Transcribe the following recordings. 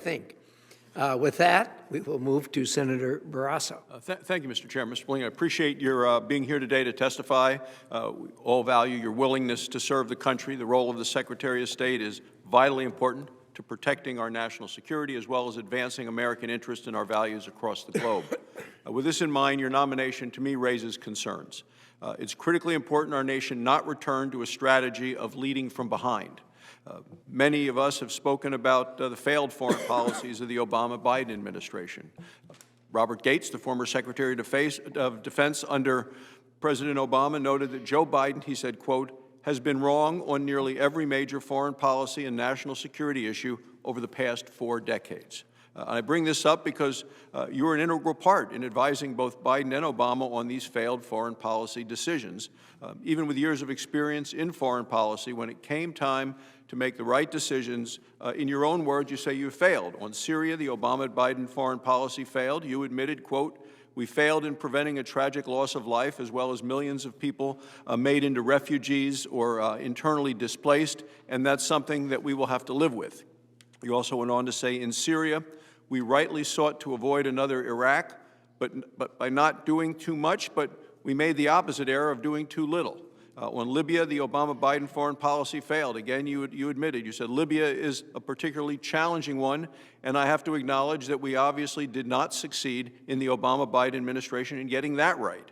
think. With that, we will move to Senator Barrasso. Thank you, Mr. Chairman. Mr. Blinken, I appreciate your being here today to testify. We all value your willingness to serve the country. The role of the Secretary of State is vitally important to protecting our national security as well as advancing American interests and our values across the globe. With this in mind, your nomination to me raises concerns. It's critically important our nation not return to a strategy of leading from behind. Many of us have spoken about the failed foreign policies of the Obama-Biden administration. Robert Gates, the former Secretary of Defense under President Obama, noted that Joe Biden, he said, quote, has been wrong on nearly every major foreign policy and national security issue over the past 4 decades. I bring this up because you were an integral part in advising both Biden and Obama on these failed foreign policy decisions. Even with years of experience in foreign policy, when it came time to make the right decisions, in your own words, you say you failed. On Syria, the Obama-Biden foreign policy failed. You admitted, quote, we failed in preventing a tragic loss of life as well as millions of people made into refugees or internally displaced, and that's something that we will have to live with. You also went on to say, in Syria, we rightly sought to avoid another Iraq, but by not doing too much, but we made the opposite error of doing too little. On Libya, the Obama-Biden foreign policy failed. Again, you admitted, you said Libya is a particularly challenging one, and I have to acknowledge that we obviously did not succeed in the Obama-Biden administration in getting that right.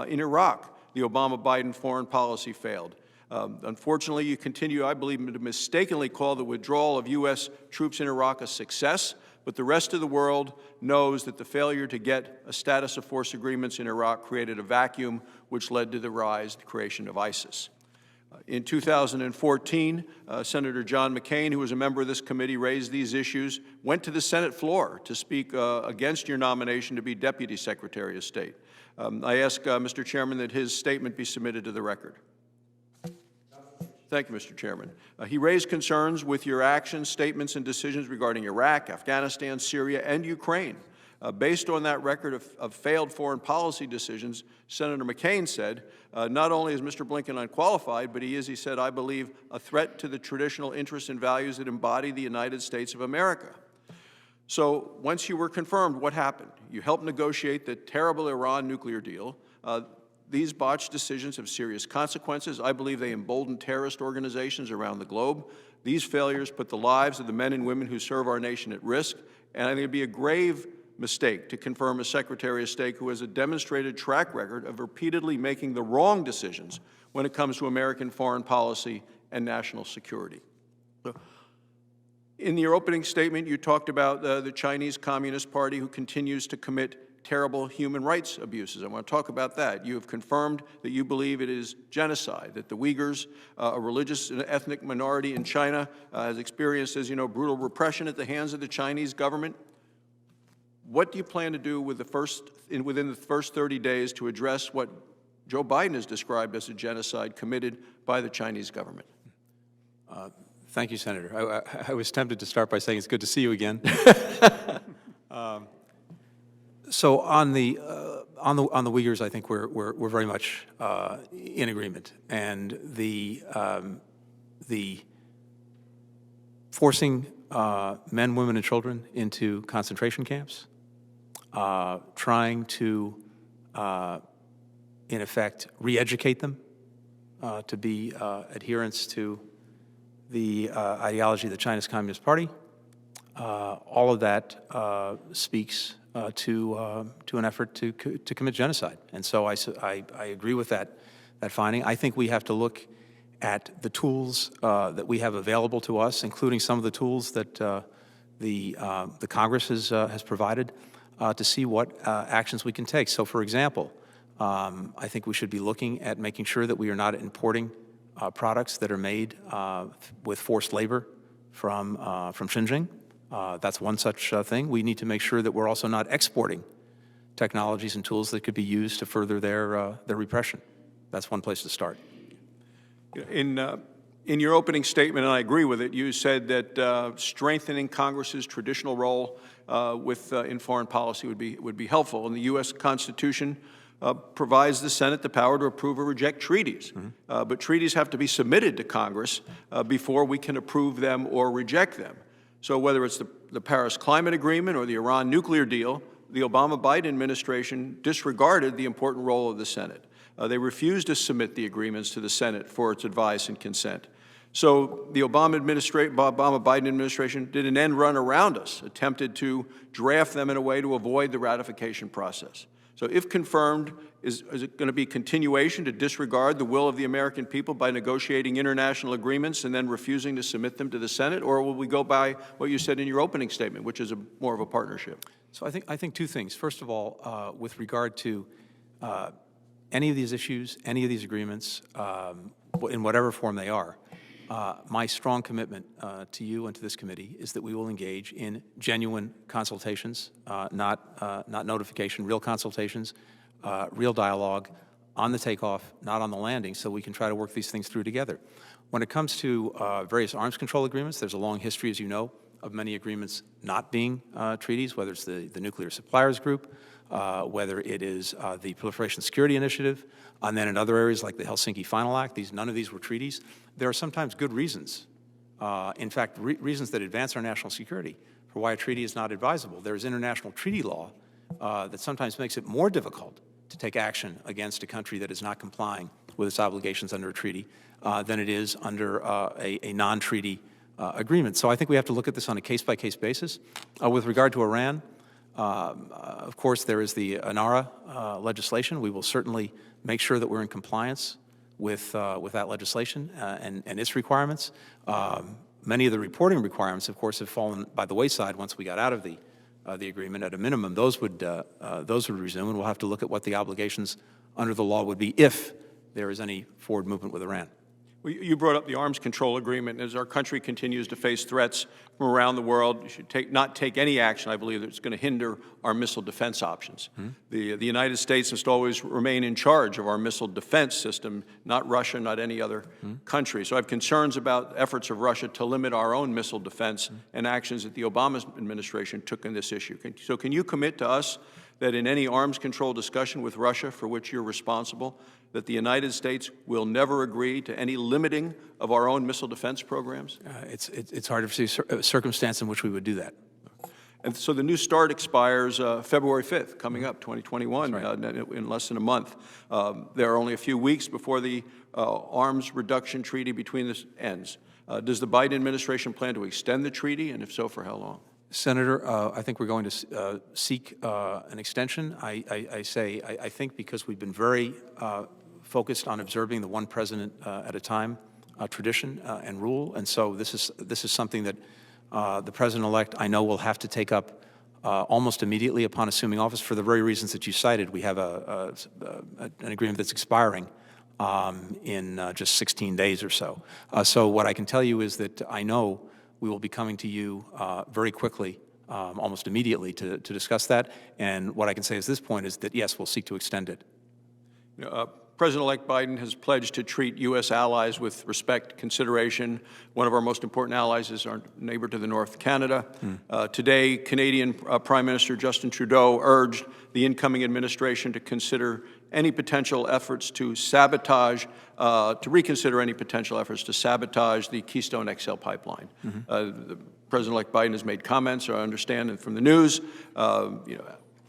In Iraq, the Obama-Biden foreign policy failed. Unfortunately, you continue, I believe, to mistakenly call the withdrawal of U.S. troops in Iraq a success, but the rest of the world knows that the failure to get a status of force agreements in Iraq created a vacuum which led to the creation of ISIS. In 2014, Senator John McCain, who was a member of this committee, raised these issues, went to the Senate floor to speak against your nomination to be Deputy Secretary of State. I ask, Mr. Chairman, that his statement be submitted to the record. Thank you, Mr. Chairman. He raised concerns with your actions, statements, and decisions regarding Iraq, Afghanistan, Syria, and Ukraine. Based on that record of failed foreign policy decisions, Senator McCain said, not only is Mr. Blinken unqualified, but he is, he said, I believe, a threat to the traditional interests and values that embody the United States of America. So once you were confirmed, what happened? You helped negotiate the terrible Iran nuclear deal. These botched decisions have serious consequences. I believe they embolden terrorist organizations around the globe. These failures put the lives of the men and women who serve our nation at risk, and I think it would be a grave mistake to confirm a Secretary of State who has a demonstrated track record of repeatedly making the wrong decisions when it comes to American foreign policy and national security. In your opening statement, you talked about the Chinese Communist Party, who continues to commit terrible human rights abuses. I want to talk about that. You have confirmed that you believe it is genocide, that the Uyghurs, a religious and ethnic minority in China, has experienced, as you know, brutal repression at the hands of the Chinese government. What do you plan to do with within the first 30 days to address what Joe Biden has described as a genocide committed by the Chinese government? Thank you, Senator. I was tempted to start by saying it's good to see you again. So on the Uyghurs, I think we're very much in agreement, and the forcing men, women, and children into concentration camps, trying to, in effect, re-educate them to be adherents to the ideology of the Chinese Communist Party. All of that speaks to an effort to commit genocide, and so I agree with that finding. I think we have to look at the tools that we have available to us, including some of the tools that the Congress has provided, to see what actions we can take. So, for example, I think we should be looking at making sure that we are not importing products that are made with forced labor from Xinjiang. That's one such thing. We need to make sure that we're also not exporting technologies and tools that could be used to further their repression. That's one place to start. In your opening statement, and I agree with it, you said that strengthening Congress's traditional role in foreign policy would be helpful. And the U.S. Constitution provides the Senate the power to approve or reject treaties. But treaties have to be submitted to Congress before we can approve them or reject them. So whether it's the Paris Climate Agreement or the Iran nuclear deal, the Obama-Biden administration disregarded the important role of the Senate. They refused to submit the agreements to the Senate for its advice and consent. So the Obama-Biden administration did an end run around us, attempted to draft them in a way to avoid the ratification process. So if confirmed, is it going to be continuation to disregard the will of the American people by negotiating international agreements and then refusing to submit them to the Senate? Or will we go by what you said in your opening statement, which is more of a partnership? So I think two things. First of all, with regard to any of these issues, any of these agreements, in whatever form they are, my strong commitment to you and to this committee is that we will engage in genuine consultations, not notification, real consultations, real dialogue on the takeoff, not on the landing, so we can try to work these things through together. When it comes to various arms control agreements, there's a long history, as you know, of many agreements not being treaties, whether it's the Nuclear Suppliers Group, whether it is the Proliferation Security Initiative, and then in other areas like the Helsinki Final Act, none of these were treaties. There are sometimes good reasons, in fact, reasons that advance our national security for why a treaty is not advisable. There is international treaty law that sometimes makes it more difficult to take action against a country that is not complying with its obligations under a treaty than it is under a non-treaty agreement. So I think we have to look at this on a case-by-case basis. With regard to Iran, of course, there is the ANARA legislation. We will certainly make sure that we're in compliance with that legislation and its requirements. Many of the reporting requirements, of course, have fallen by the wayside once we got out of the agreement. At a minimum, those would resume, and we'll have to look at what the obligations under the law would be if there is any forward movement with Iran. Well, you brought up the arms control agreement. As our country continues to face threats from around the world, you should not take any action, I believe, that's going to hinder our missile defense options. The United States must always remain in charge of our missile defense system, not Russia, not any other country. So I have concerns about efforts of Russia to limit our own missile defense and actions that the Obama administration took in this issue. So can you commit to us that in any arms control discussion with Russia for which you're responsible, that the United States will never agree to any limiting of our own missile defense programs? It's hard to see a circumstance in which we would do that. And so the new START expires February 5th, coming up, 2021, in less than a month. There are only a few weeks before the arms reduction treaty between us ends. Does the Biden administration plan to extend the treaty, and if so, for how long? Senator, I think we're going to seek an extension. I think because we've been very focused on observing the one president at a time tradition and rule, and so this is something that the president-elect, I know, will have to take up almost immediately upon assuming office for the very reasons that you cited. We have an agreement that's expiring in just 16 days or so. So what I can tell you is that I know we will be coming to you very quickly, almost immediately, to discuss that. And what I can say at this point is that, yes, we'll seek to extend it. President-elect Biden has pledged to treat U.S. allies with respect, consideration. One of our most important allies is our neighbor to the north, Canada. Today, Canadian Prime Minister Justin Trudeau urged the incoming administration to consider any potential efforts to sabotage, reconsider any potential efforts to sabotage the Keystone XL pipeline. President-elect Biden has made comments, I understand from the news,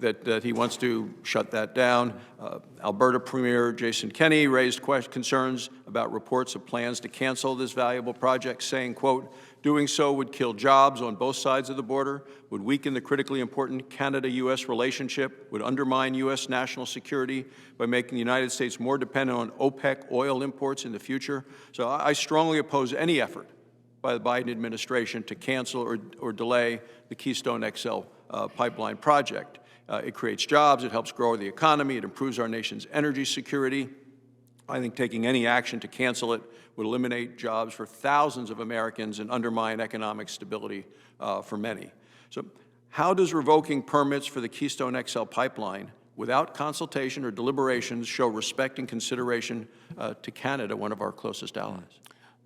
that he wants to shut that down. Alberta Premier Jason Kenney raised concerns about reports of plans to cancel this valuable project, saying, quote, doing so would kill jobs on both sides of the border, would weaken the critically important Canada-U.S. relationship, would undermine U.S. national security by making the United States more dependent on OPEC oil imports in the future. So I strongly oppose any effort by the Biden administration to cancel or delay the Keystone XL pipeline project. It creates jobs, it helps grow the economy, it improves our nation's energy security. I think taking any action to cancel it would eliminate jobs for thousands of Americans and undermine economic stability for many. So how does revoking permits for the Keystone XL pipeline without consultation or deliberations show respect and consideration to Canada, one of our closest allies?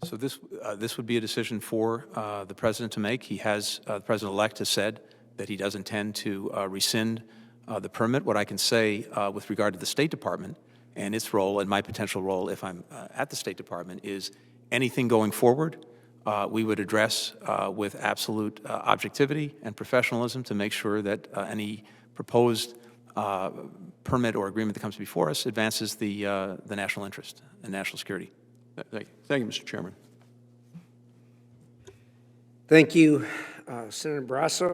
So this would be a decision for the president to make. The president-elect has said that he does intend to rescind the permit. What I can say with regard to the State Department and its role and my potential role if I'm at the State Department is anything going forward we would address with absolute objectivity and professionalism to make sure that any proposed permit or agreement that comes before us advances the national interest and national security. Thank you, Mr. Chairman. Thank you, Senator Barrasso.